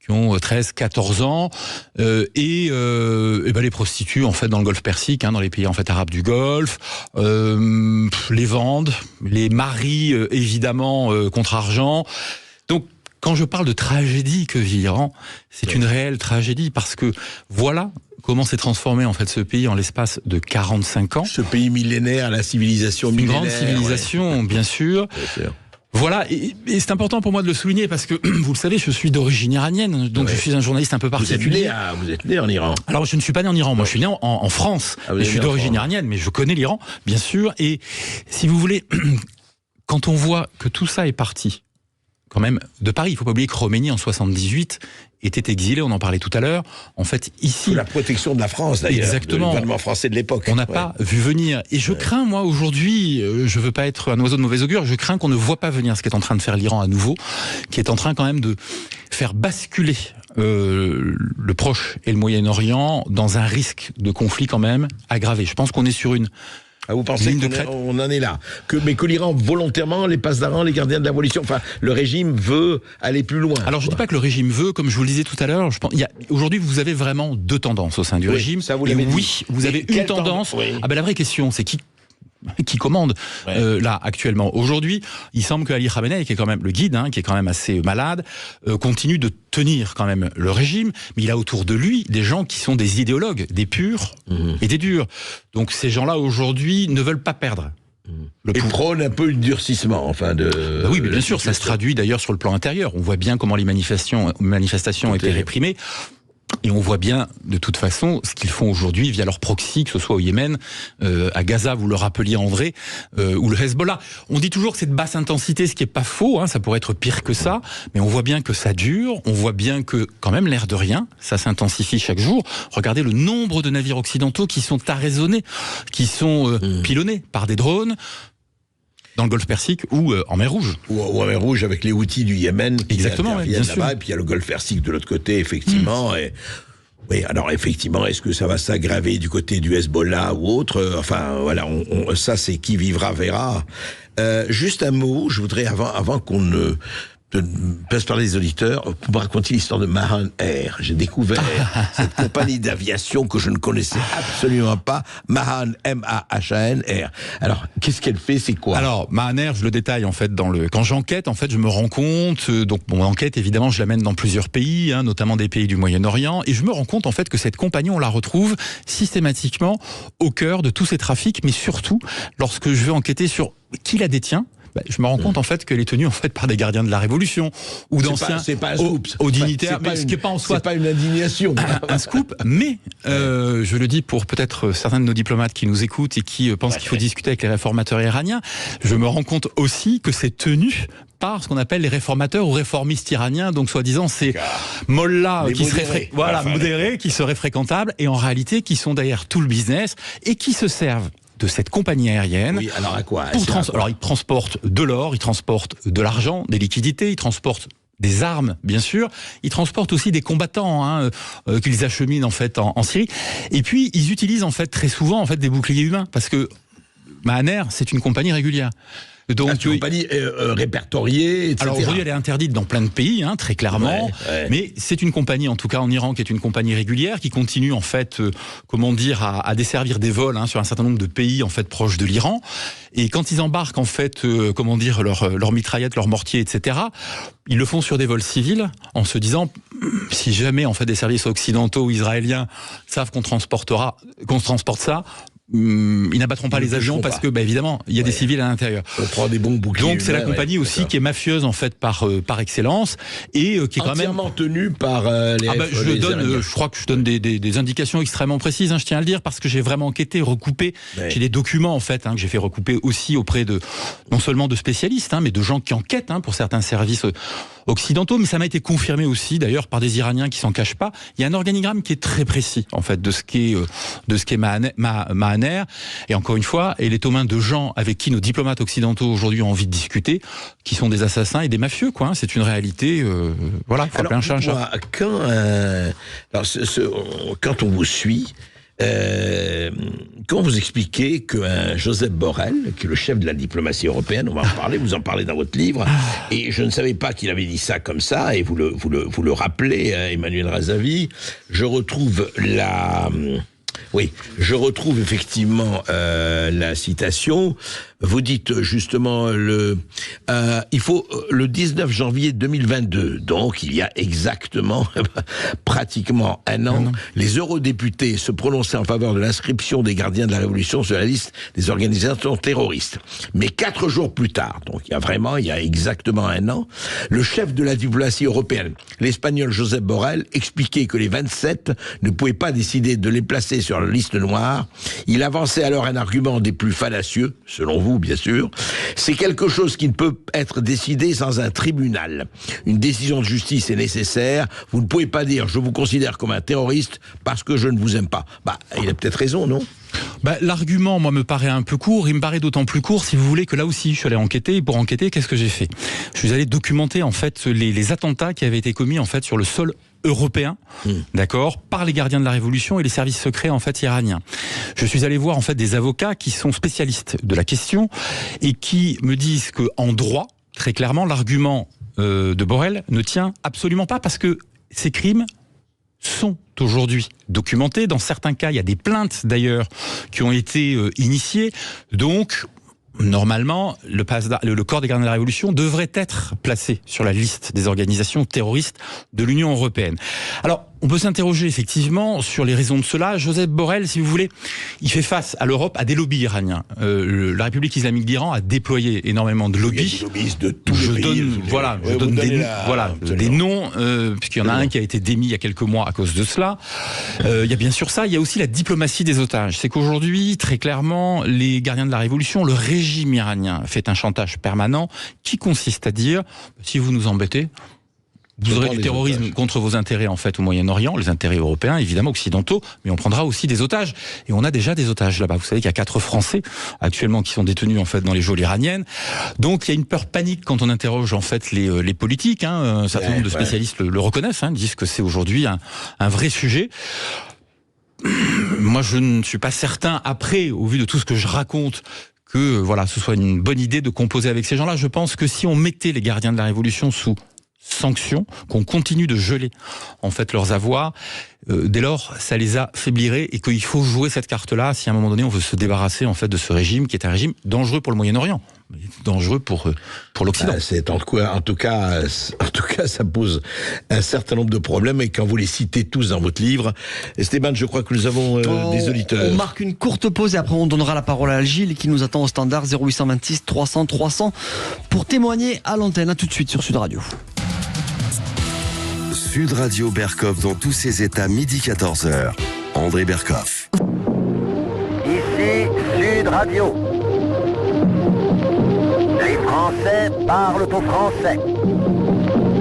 Qui ont 13, 14 ans, et les prostituent en fait dans le Golfe Persique, dans les pays en fait arabes du Golfe, les vendent, les marient évidemment contre argent. Donc quand je parle de tragédie que vit l'Iran, c'est une réelle tragédie parce que voilà comment s'est transformé en fait ce pays en l'espace de 45 ans. Ce pays millénaire, la civilisation millénaire. Une grande civilisation, bien sûr. Voilà, et c'est important pour moi de le souligner parce que, vous le savez, je suis d'origine iranienne, donc je suis un journaliste un peu particulier. Vous êtes né en Iran. Alors, je ne suis pas né en Iran, moi je suis né en France. Je suis d'origine iranienne, mais je connais l'Iran, bien sûr. Et si vous voulez, quand on voit que tout ça est parti, quand même, de Paris, il ne faut pas oublier que Khomeini, en 78, était exilé, on en parlait tout à l'heure. En fait, ici... Sous la protection de la France, d'ailleurs. Exactement. Le gouvernement français de l'époque. On n'a pas vu venir. Et je crains, moi, aujourd'hui, je veux pas être un oiseau de mauvais augure, je crains qu'on ne voit pas venir ce qu'est en train de faire l'Iran à nouveau, qui est en train quand même de faire basculer le Proche et le Moyen-Orient dans un risque de conflit quand même aggravé. Je pense qu'on est sur une... vous pensez qu'on en est là, mais que l'Iran volontairement, les passes d'Aran, les gardiens de l'abolition, enfin le régime veut aller plus loin. Alors je dis pas que le régime veut, comme je vous le disais tout à l'heure. Aujourd'hui vous avez vraiment deux tendances au sein du régime. Ça vous l'avez dit. Oui, vous avez une tendance. La vraie question, c'est qui commande là actuellement. Aujourd'hui, il semble que Ali Khamenei, qui est quand même le guide, qui est quand même assez malade, continue de tenir quand même le régime, mais il a autour de lui des gens qui sont des idéologues, des purs et des durs. Donc ces gens-là aujourd'hui ne veulent pas perdre. Et prône un peu le durcissement, oui, mais bien sûr, ça se traduit d'ailleurs sur le plan intérieur. On voit bien comment les manifestations étaient réprimées. Et on voit bien, de toute façon, ce qu'ils font aujourd'hui via leur proxy, que ce soit au Yémen, à Gaza, vous le rappeliez André, ou le Hezbollah. On dit toujours que c'est de basse intensité, ce qui est pas faux, ça pourrait être pire que ça, mais on voit bien que ça dure, on voit bien que, quand même, l'air de rien, ça s'intensifie chaque jour. Regardez le nombre de navires occidentaux qui sont arraisonnés, qui sont pilonnés par des drones, dans le Golfe Persique ou en mer Rouge. Ou en mer Rouge avec les Houthis du Yémen qui interviennent là-bas, et puis il y a le Golfe Persique de l'autre côté, effectivement. Oui, alors effectivement, est-ce que ça va s'aggraver du côté du Hezbollah ou autre ? Enfin, voilà, ça c'est qui vivra verra. Juste un mot, je voudrais, avant qu'on ne passe par les auditeurs, pour me raconter l'histoire de Mahan Air. J'ai découvert cette compagnie d'aviation que je ne connaissais absolument pas, Mahan, M-A-H-A-N, Air. Alors, qu'est-ce qu'elle fait, c'est quoi ? Alors, Mahan Air, je le détaille en fait quand j'enquête, en fait, je me rends compte, donc mon enquête, évidemment, je l'amène dans plusieurs pays, notamment des pays du Moyen-Orient, et je me rends compte en fait que cette compagnie, on la retrouve systématiquement au cœur de tous ces trafics, mais surtout lorsque je vais enquêter sur qui la détient. Je me rends compte en fait qu'elle est tenue en fait par des gardiens de la Révolution ou d'anciens aux dignitaires, mais ce qui n'est pas en soi. C'est pas une indignation. Un scoop, mais je le dis pour peut-être certains de nos diplomates qui nous écoutent et qui pensent qu'il faut discuter avec les réformateurs iraniens. Je me rends compte aussi que c'est tenu par ce qu'on appelle les réformateurs ou réformistes iraniens, donc soi-disant c'est mollahs qui seraient modérés, qui seraient fréquentables et en réalité qui sont derrière tout le business et qui se servent de cette compagnie aérienne. Oui, alors à quoi ? Alors, ils transportent de l'or, ils transportent de l'argent, des liquidités, ils transportent des armes, bien sûr. Ils transportent aussi des combattants qu'ils acheminent en fait en Syrie. Et puis, ils utilisent en fait très souvent en fait des boucliers humains parce que Mahan Air, c'est une compagnie régulière. Donc, c'est une compagnie répertoriée, etc. Alors aujourd'hui, elle est interdite dans plein de pays, très clairement. Ouais. Mais c'est une compagnie, en tout cas en Iran, qui est une compagnie régulière, qui continue en fait, à desservir des vols sur un certain nombre de pays en fait proches de l'Iran. Et quand ils embarquent en fait, leurs mitraillettes, leurs mortiers, etc., ils le font sur des vols civils, en se disant, si jamais en fait des services occidentaux ou israéliens savent qu'on transporte ça, ils n'abattront pas les avions parce que, évidemment, il y a des civils à l'intérieur. On prend des bons boucliers. Donc c'est la compagnie aussi qui est mafieuse en fait par excellence et qui est quand même entièrement tenue par les. Je crois que je donne des indications extrêmement précises. Je tiens à le dire parce que j'ai vraiment enquêté, recoupé. Ouais. J'ai des documents en fait que j'ai fait recouper aussi auprès de non seulement de spécialistes, mais de gens qui enquêtent pour certains services occidentaux, mais ça m'a été confirmé aussi d'ailleurs par des Iraniens qui s'en cachent pas. Il y a un organigramme qui est très précis en fait de ce qu'est Mahaner, et encore une fois, elle est aux mains de gens avec qui nos diplomates occidentaux aujourd'hui ont envie de discuter, qui sont des assassins et des mafieux, quoi. C'est une réalité. Voilà, il faut appeler un chat un chat. Quand on vous suit. Quand vous expliquez qu'un Joseph Borrell, qui est le chef de la diplomatie européenne, on va en parler, vous en parlez dans votre livre, et je ne savais pas qu'il avait dit ça comme ça, et vous le rappelez, Emmanuel Razavi, je retrouve effectivement la citation. Vous dites justement il faut le 19 janvier 2022, donc il y a exactement pratiquement un an, les eurodéputés se prononçaient en faveur de l'inscription des gardiens de la Révolution sur la liste des organisations terroristes. Mais 4 jours plus tard, donc il y a exactement un an, le chef de la diplomatie européenne, l'Espagnol Josep Borrell, expliquait que les 27 ne pouvaient pas décider de les placer sur la liste noire. Il avançait alors un argument des plus fallacieux, selon vous bien sûr, c'est quelque chose qui ne peut être décidé sans un tribunal. Une décision de justice est nécessaire. Vous ne pouvez pas dire je vous considère comme un terroriste parce que je ne vous aime pas. Il a peut-être raison, non ? L'argument, moi, me paraît un peu court. Il me paraît d'autant plus court, si vous voulez, que là aussi, je suis allé enquêter. Et pour enquêter, qu'est-ce que j'ai fait ? Je suis allé documenter, en fait, les attentats qui avaient été commis, en fait, sur le sol européen, d'accord, par les gardiens de la Révolution et les services secrets, en fait, iraniens. Je suis allé voir, en fait, des avocats qui sont spécialistes de la question et qui me disent qu'en droit, très clairement, l'argument de Borrell ne tient absolument pas parce que ces crimes sont aujourd'hui documentés. Dans certains cas, il y a des plaintes d'ailleurs qui ont été initiées. Donc, normalement, le corps des gardiens de la Révolution devrait être placé sur la liste des organisations terroristes de l'Union européenne. Alors, on peut s'interroger effectivement sur les raisons de cela. Joseph Borrell, si vous voulez, il fait face à l'Europe, à des lobbies iraniens. La République islamique d'Iran a déployé énormément de lobbies. Il y a des lobbies de tous les pays. Je donne des noms, puisqu'il y en a un qui a été démis il y a quelques mois à cause de cela. Il y a bien sûr ça. Il y a aussi la diplomatie des otages. C'est qu'aujourd'hui, très clairement, les gardiens de la Révolution, le régime iranien fait un chantage permanent qui consiste à dire si vous nous embêtez, vous aurez du terrorisme contre vos intérêts en fait au Moyen-Orient, les intérêts européens, évidemment occidentaux, mais on prendra aussi des otages. Et on a déjà des otages là-bas. Vous savez qu'il y a 4 Français actuellement qui sont détenus en fait dans les geôles iraniennes. Donc il y a une peur panique quand on interroge en fait les politiques. Un certain nombre de spécialistes le reconnaissent, disent que c'est aujourd'hui un vrai sujet. Moi, je ne suis pas certain, après, au vu de tout ce que je raconte, que ce soit une bonne idée de composer avec ces gens-là. Je pense que si on mettait les gardiens de la Révolution sous sanctions, qu'on continue de geler en fait leurs avoirs, dès lors ça les affaiblirait et qu'il faut jouer cette carte-là si à un moment donné on veut se débarrasser en fait de ce régime qui est un régime dangereux pour le Moyen-Orient, dangereux pour l'Occident. C'est en tout cas ça pose un certain nombre de problèmes et quand vous les citez tous dans votre livre, Esteban, je crois que nous avons des auditeurs. On marque une courte pause et après on donnera la parole à Gilles qui nous attend au standard 0826 300 300 pour témoigner à l'antenne. À tout de suite sur Sud Radio. Sud Radio Berkov dans tous ses états, midi 14h. André Berkov. Ici Sud Radio. Les Français parlent au français.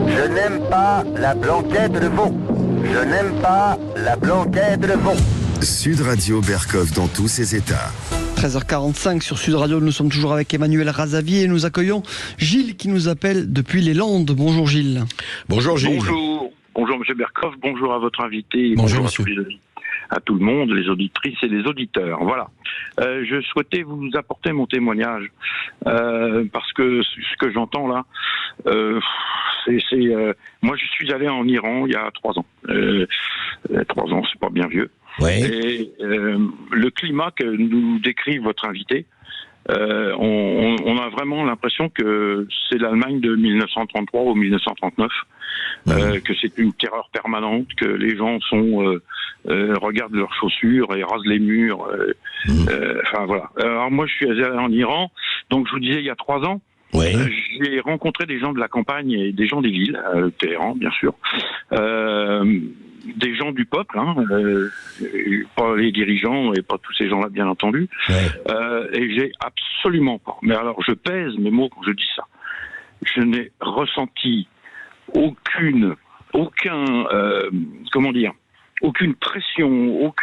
Je n'aime pas la blanquette de veau. Je n'aime pas la blanquette de veau. Sud Radio Berkov dans tous ses états. 13h45 sur Sud Radio, nous sommes toujours avec Emmanuel Razavi et nous accueillons Gilles qui nous appelle depuis les Landes. Bonjour Gilles. Bonjour Gilles. Bonjour M. Berkov, bonjour à votre invité et bonjour à tous les amis. à tout le monde, les auditrices et les auditeurs. Voilà. Je souhaitais vous apporter mon témoignage parce que ce que j'entends là, moi je suis allé en Iran il y a 3 ans. 3 ans, c'est pas bien vieux. Ouais. Et le climat que nous décrit votre invité, on a vraiment l'impression que c'est l'Allemagne de 1933 ou 1939, que c'est une terreur permanente, que les gens regardent leurs chaussures et rasent les murs. Enfin voilà. Alors moi, je suis allé en Iran, donc je vous disais il y a 3 ans. Ouais. J'ai rencontré des gens de la campagne et des gens des villes, Téhéran bien sûr, des gens du peuple, pas les dirigeants et pas tous ces gens-là bien entendu. Ouais. Et j'ai absolument pas, mais alors je pèse mes mots quand je dis ça, je n'ai ressenti aucune pression,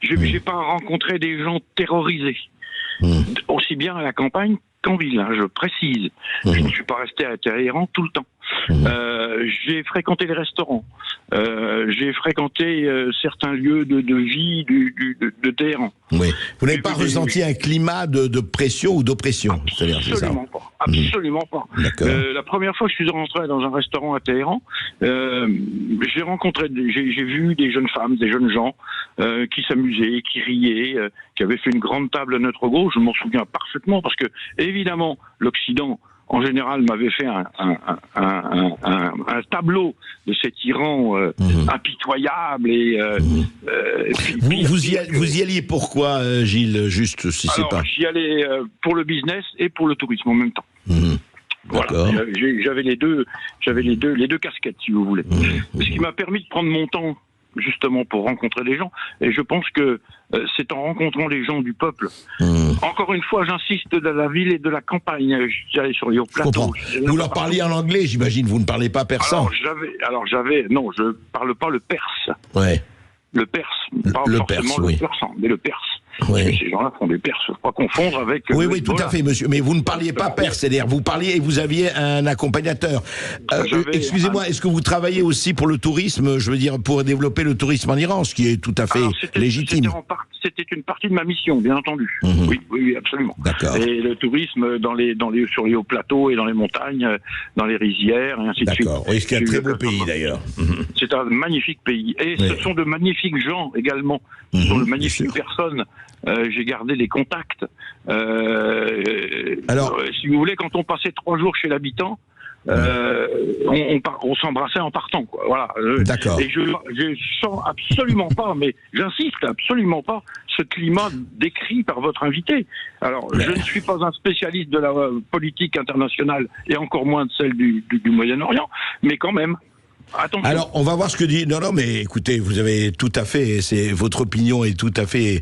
j'ai pas rencontré des gens terrorisés, aussi bien à la campagne qu'en ville, je précise. Je ne suis pas resté à Téhéran tout le temps. J'ai fréquenté les restaurants, j'ai fréquenté certains lieux de vie de Téhéran. Oui. Vous n'avez pas ressenti un climat de pression ou d'oppression? Absolument pas. Absolument pas. La première fois que je suis rentré dans un restaurant à Téhéran, j'ai vu des jeunes femmes, des jeunes gens qui s'amusaient, qui riaient, qui avaient fait une grande table à notre gauche. Je m'en souviens parfaitement parce que, évidemment, l'Occident en général m'avait fait un tableau de cet Iran impitoyable vous y alliez pourquoi, Gilles, juste si c'est pas... J'y allais pour le business et pour le tourisme en même temps. Voilà. J'avais les deux casquettes, si vous voulez. Ce qui m'a permis de prendre mon temps justement pour rencontrer des gens, et je pense que c'est en rencontrant les gens du peuple. Encore une fois, j'insiste, de la ville et de la campagne. J'allais sur les hauts plateaux. Vous leur parliez en anglais, j'imagine, vous ne parlez pas persan. Non, je parle pas le perse. Ouais. Le perse, pas forcément le persan, mais le perse. Oui. Parce que ces gens-là font des perses, faut pas confondre avec... Oui, tout à fait, monsieur. Mais vous ne parliez pas perse, c'est-à-dire vous parliez et vous aviez un accompagnateur. Excusez-moi, est-ce que vous travaillez aussi pour le tourisme, je veux dire, pour développer le tourisme en Iran, ce qui est tout à fait légitime? C'était une partie de ma mission, bien entendu. Oui, absolument. D'accord. Et le tourisme sur les hauts plateaux et dans les montagnes, dans les rizières, et ainsi de suite. D'accord. Oui, c'est un très beau pays, d'ailleurs. C'est un magnifique pays. Et ce sont de magnifiques gens, également. Ce sont de magnifiques personnes. J'ai gardé les contacts. Alors, si vous voulez, quand on passait 3 jours chez l'habitant, on s'embrassait en partant, quoi. Voilà. D'accord. Et je sens absolument pas, mais j'insiste absolument pas, ce climat décrit par votre invité. Alors, je ne suis pas un spécialiste de la politique internationale et encore moins de celle du Moyen-Orient, mais quand même. Attention. Alors, on va voir ce que dit... Non, mais écoutez, vous avez tout à fait... votre opinion est tout à fait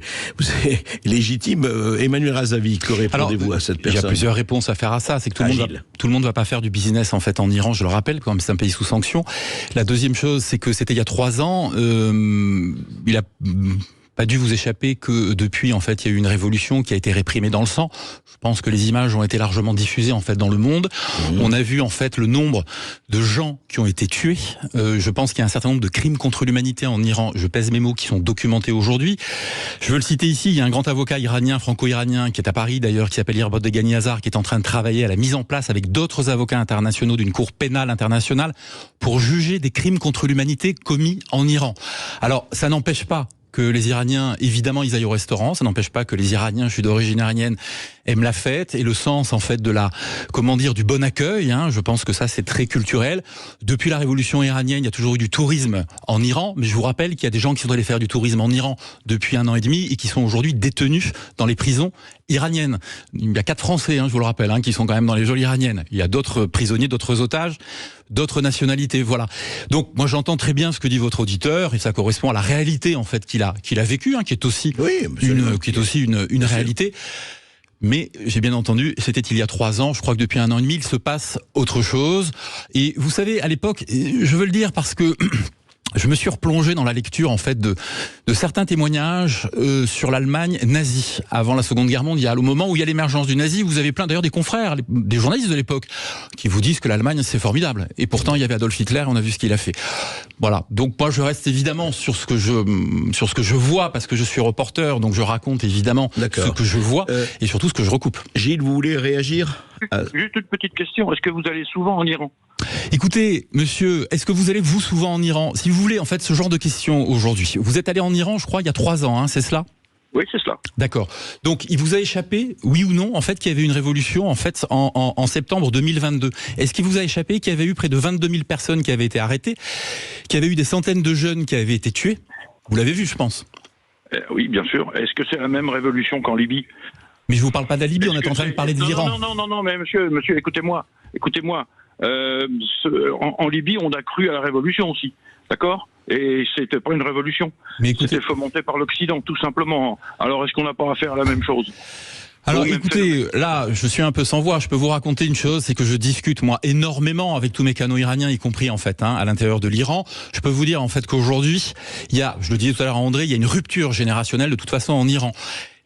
légitime. Emmanuel Razavi, que répondez-vous à cette personne? Il y a plusieurs réponses à faire à ça. C'est que tout le monde va pas faire du business, en fait, en Iran, je le rappelle, comme c'est un pays sous sanction. La deuxième chose, c'est que c'était il y a 3 ans. Il a pas dû vous échapper que depuis, en fait, il y a eu une révolution qui a été réprimée dans le sang. Je pense que les images ont été largement diffusées, en fait, dans le monde. On a vu, en fait, le nombre de gens qui ont été tués. Je pense qu'il y a un certain nombre de crimes contre l'humanité en Iran. Je pèse mes mots, qui sont documentés aujourd'hui. Je veux le citer ici. Il y a un grand avocat iranien, franco-iranien, qui est à Paris, d'ailleurs, qui s'appelle Irbad Ghaniazar, qui est en train de travailler à la mise en place avec d'autres avocats internationaux d'une cour pénale internationale pour juger des crimes contre l'humanité commis en Iran. Alors, ça n'empêche pas que les Iraniens, évidemment, ils aillent au restaurant. Ça n'empêche pas que les Iraniens, je suis d'origine iranienne, aiment la fête et le sens, en fait, de du bon accueil. Je pense que ça, c'est très culturel. Depuis la révolution iranienne, il y a toujours eu du tourisme en Iran. Mais je vous rappelle qu'il y a des gens qui sont allés faire du tourisme en Iran depuis 1 an et demi et qui sont aujourd'hui détenus dans les prisons iraniennes. Il y a 4 Français, je vous le rappelle, qui sont quand même dans les geôles iraniennes. Il y a d'autres prisonniers, d'autres otages, d'autres nationalités, voilà. Donc, moi, j'entends très bien ce que dit votre auditeur, et ça correspond à la réalité, en fait, qu'il a vécu, qui est aussi une réalité. Mais, j'ai bien entendu, c'était il y a 3 ans, je crois que depuis 1 an et demi, il se passe autre chose. Et vous savez, à l'époque, je veux le dire parce que je me suis replongé dans la lecture en fait de certains témoignages sur l'Allemagne nazie avant la Seconde Guerre mondiale. Au moment où il y a l'émergence du nazi, vous avez plein d'ailleurs des confrères, des journalistes de l'époque qui vous disent que l'Allemagne c'est formidable. Et pourtant il y avait Adolf Hitler, on a vu ce qu'il a fait. Voilà. Donc moi je reste évidemment sur ce que je vois parce que je suis reporter, donc je raconte évidemment ce que je vois et surtout ce que je recoupe. Gilles, vous voulez réagir? Juste une petite question. Est-ce que vous allez souvent en Iran? Écoutez, monsieur, est-ce que vous allez vous souvent en Iran? Si vous voulez en fait ce genre de questions aujourd'hui. Vous êtes allé en Iran, je crois, il y a 3 ans, hein, c'est cela? Oui, c'est cela. D'accord. Donc, il vous a échappé, oui ou non, en fait, qu'il y avait une révolution, en fait, en septembre 2022. Est-ce qu'il vous a échappé qu'il y avait eu près de 22 000 personnes qui avaient été arrêtées, qu'il y avait eu des centaines de jeunes qui avaient été tués? Vous l'avez vu, je pense. Oui, bien sûr. Est-ce que c'est la même révolution qu'en Libye? Mais je vous parle pas de la Libye, on est en train de parler de l'Iran. Non, mais monsieur, écoutez-moi. En Libye, on a cru à la révolution aussi, d'accord? Et c'était pas une révolution. Mais écoutez... C'était fomenté par l'Occident, tout simplement. Alors, est-ce qu'on n'a pas affaire à la même chose? Alors écoutez, là, je suis un peu sans voix. Je peux vous raconter une chose, c'est que je discute moi énormément avec tous mes canaux iraniens, y compris en fait à l'intérieur de l'Iran. Je peux vous dire en fait qu'aujourd'hui, il y a, je le disais tout à l'heure à André, il y a une rupture générationnelle de toute façon en Iran.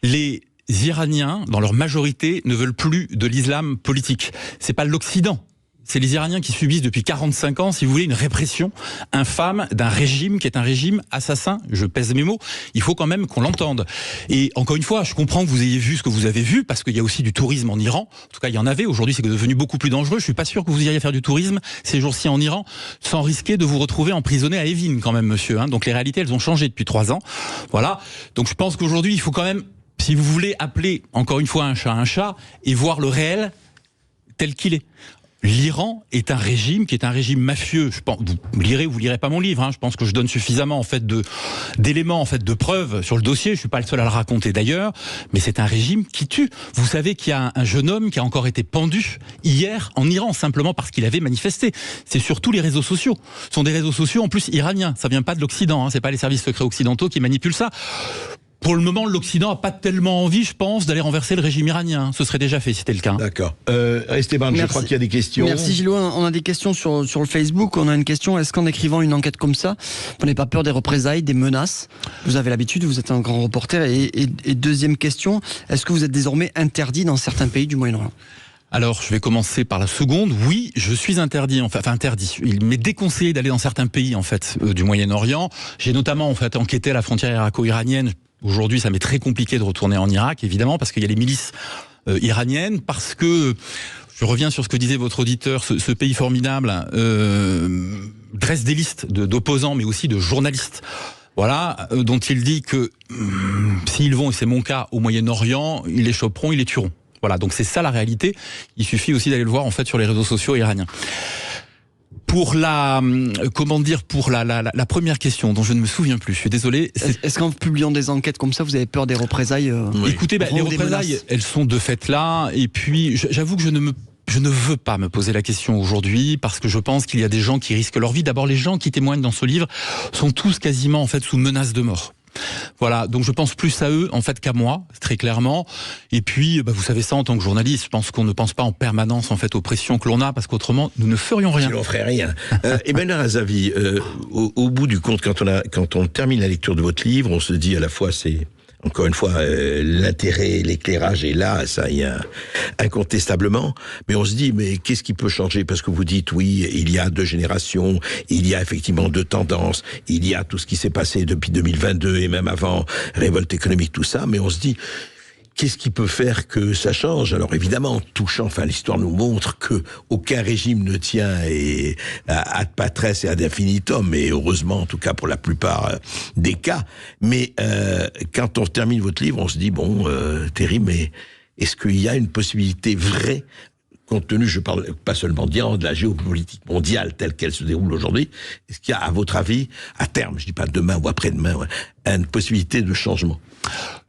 Les Iraniens, dans leur majorité, ne veulent plus de l'islam politique. C'est pas l'Occident. C'est les Iraniens qui subissent depuis 45 ans, si vous voulez, une répression infâme d'un régime qui est un régime assassin. Je pèse mes mots. Il faut quand même qu'on l'entende. Et encore une fois, je comprends que vous ayez vu ce que vous avez vu, parce qu'il y a aussi du tourisme en Iran. En tout cas, il y en avait. Aujourd'hui, c'est devenu beaucoup plus dangereux. Je suis pas sûr que vous iriez faire du tourisme ces jours-ci en Iran, sans risquer de vous retrouver emprisonné à Evin, quand même, monsieur. Donc les réalités, elles ont changé depuis 3 ans. Voilà. Donc je pense qu'aujourd'hui, il faut quand même, si vous voulez appeler encore une fois un chat et voir le réel tel qu'il est. L'Iran est un régime qui est un régime mafieux. Je pense, vous lirez ou vous lirez pas mon livre. Je pense que je donne suffisamment en fait d'éléments en fait de preuves sur le dossier. Je suis pas le seul à le raconter d'ailleurs, mais c'est un régime qui tue. Vous savez qu'il y a un jeune homme qui a encore été pendu hier en Iran simplement parce qu'il avait manifesté. C'est sur tous les réseaux sociaux. Ce sont des réseaux sociaux en plus iraniens. Ça vient pas de l'Occident. C'est pas les services secrets occidentaux qui manipulent ça. Pour le moment, l'Occident n'a pas tellement envie, je pense, d'aller renverser le régime iranien. Ce serait déjà fait si c'était le cas. D'accord. Esteban, je crois qu'il y a des questions. Merci Gilles. On a des questions sur le Facebook. On a une question. Est-ce qu'en écrivant une enquête comme ça, vous n'avez pas peur des représailles, des menaces? Vous avez l'habitude, vous êtes un grand reporter. Et deuxième question, est-ce que vous êtes désormais interdit dans certains pays du Moyen-Orient? Alors, je vais commencer par la seconde. Oui, je suis interdit. Enfin, interdit. Il m'est déconseillé d'aller dans certains pays, en fait, du Moyen-Orient. J'ai notamment, en fait, enquêté à la frontière irako-iranienne. Aujourd'hui, ça m'est très compliqué de retourner en Irak, évidemment, parce qu'il y a les milices iraniennes, parce que, je reviens sur ce que disait votre auditeur, ce pays formidable dresse des listes d'opposants, mais aussi de journalistes. Voilà, dont il dit que s'ils vont, et c'est mon cas, au Moyen-Orient, ils les choperont, ils les tueront. Voilà, donc c'est ça la réalité. Il suffit aussi d'aller le voir en fait sur les réseaux sociaux iraniens. Pour la première question dont je ne me souviens plus, je suis désolé. Est-ce qu'en publiant des enquêtes comme ça, vous avez peur des représailles? Oui. Écoutez, les représailles, elles sont de fait là. Et puis, j'avoue que je ne veux pas me poser la question aujourd'hui parce que je pense qu'il y a des gens qui risquent leur vie. D'abord, les gens qui témoignent dans ce livre sont tous quasiment en fait sous menace de mort. Voilà, donc je pense plus à eux en fait qu'à moi, très clairement. Et puis, vous savez ça en tant que journaliste, je pense qu'on ne pense pas en permanence en fait aux pressions que l'on a, parce qu'autrement nous ne ferions rien. Si l'on ferait rien. Emmanuel Razavi, au bout du compte, quand on termine la lecture de votre livre, on se dit à la fois c'est encore une fois, l'intérêt, l'éclairage est là, ça y a incontestablement. Mais on se dit, mais qu'est-ce qui peut changer? Parce que vous dites, oui, il y a 2 générations, il y a effectivement 2 tendances, il y a tout ce qui s'est passé depuis 2022 et même avant, révolte économique, tout ça. Mais on se dit, qu'est-ce qui peut faire que ça change? Alors évidemment, touchant, l'histoire nous montre que aucun régime ne tient ad patresse et ad infinitum, et heureusement, en tout cas pour la plupart des cas. Mais quand on termine votre livre, on se dit, bon, Thierry, mais est-ce qu'il y a une possibilité vraie, compte tenu, je parle pas seulement de la géopolitique mondiale telle qu'elle se déroule aujourd'hui, est-ce qu'il y a, à votre avis, à terme, je dis pas demain ou après-demain, une possibilité de changement?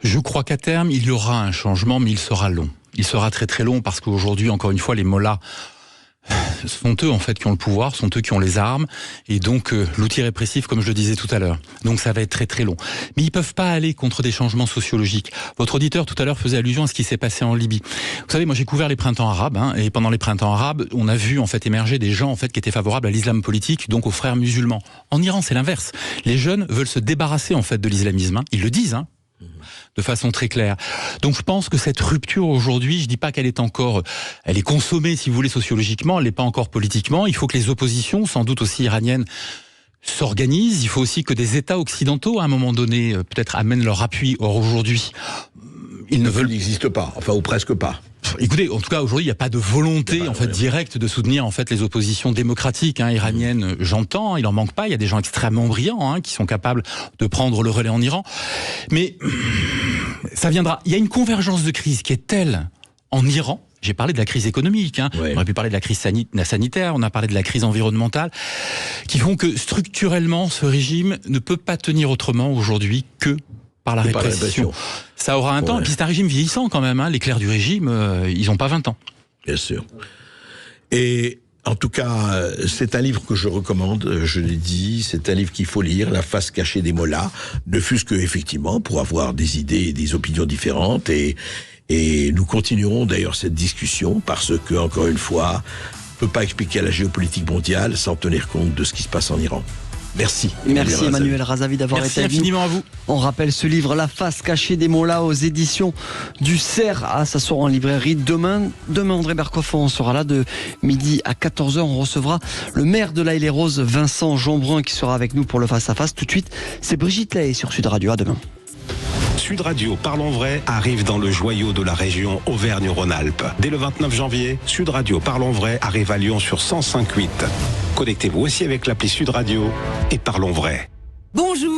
Je crois qu'à terme, il y aura un changement, mais il sera long. Il sera très très long parce qu'aujourd'hui, encore une fois, les mollahs sont eux en fait qui ont le pouvoir, sont eux qui ont les armes et donc l'outil répressif comme je le disais tout à l'heure. Donc ça va être très très long. Mais ils peuvent pas aller contre des changements sociologiques. Votre auditeur tout à l'heure faisait allusion à ce qui s'est passé en Libye. Vous savez, moi j'ai couvert les printemps arabes et pendant les printemps arabes, on a vu en fait émerger des gens en fait qui étaient favorables à l'islam politique, donc aux frères musulmans. En Iran, c'est l'inverse. Les jeunes veulent se débarrasser en fait de l'islamisme. Ils le disent, de façon très claire. Donc je pense que cette rupture aujourd'hui, je dis pas qu'elle est encore, elle est consommée si vous voulez sociologiquement, elle n'est pas encore politiquement. Il faut que les oppositions, sans doute aussi iraniennes, s'organisent. Il faut aussi que des États occidentaux, à un moment donné, peut-être amènent leur appui. Or aujourd'hui, ils ne veulent. N'existe pas, enfin ou presque pas. Écoutez, en tout cas aujourd'hui, il n'y a pas de volonté en fait directe de soutenir en fait les oppositions démocratiques iraniennes. J'entends, il en manque pas. Il y a des gens extrêmement brillants qui sont capables de prendre le relais en Iran, mais ça viendra. Il y a une convergence de crise qui est telle en Iran. J'ai parlé de la crise économique, on aurait pu parler de la crise sanitaire, on a parlé de la crise environnementale, qui font que structurellement ce régime ne peut pas tenir autrement aujourd'hui que par la répression. Ça aura un temps, et puis c'est un régime vieillissant quand même, les clercs du régime, ils n'ont pas 20 ans. Bien sûr. Et en tout cas, c'est un livre que je recommande, je l'ai dit, c'est un livre qu'il faut lire, La face cachée des mollahs, ne fût-ce que, effectivement, pour avoir des idées et des opinions différentes, et nous continuerons d'ailleurs cette discussion, parce que, encore une fois, on ne peut pas expliquer la géopolitique mondiale sans tenir compte de ce qui se passe en Iran. Merci. Merci Emmanuel Razavi d'avoir été avec nous. Merci infiniment à vous. On rappelle ce livre, La face cachée des mollahs, aux éditions du CERF. Ça sort en librairie demain. André Berkoff, on sera là de midi à 14h. On recevra le maire de La Haye-les-Roses, Vincent Jeanbrun, qui sera avec nous pour le face-à-face. Tout de suite, c'est Brigitte Lahaye sur Sud Radio. À demain. Sud Radio Parlons Vrai arrive dans le joyau de la région Auvergne-Rhône-Alpes. Dès le 29 janvier, Sud Radio Parlons Vrai arrive à Lyon sur 105.8. Connectez-vous aussi avec l'appli Sud Radio et Parlons Vrai. Bonjour.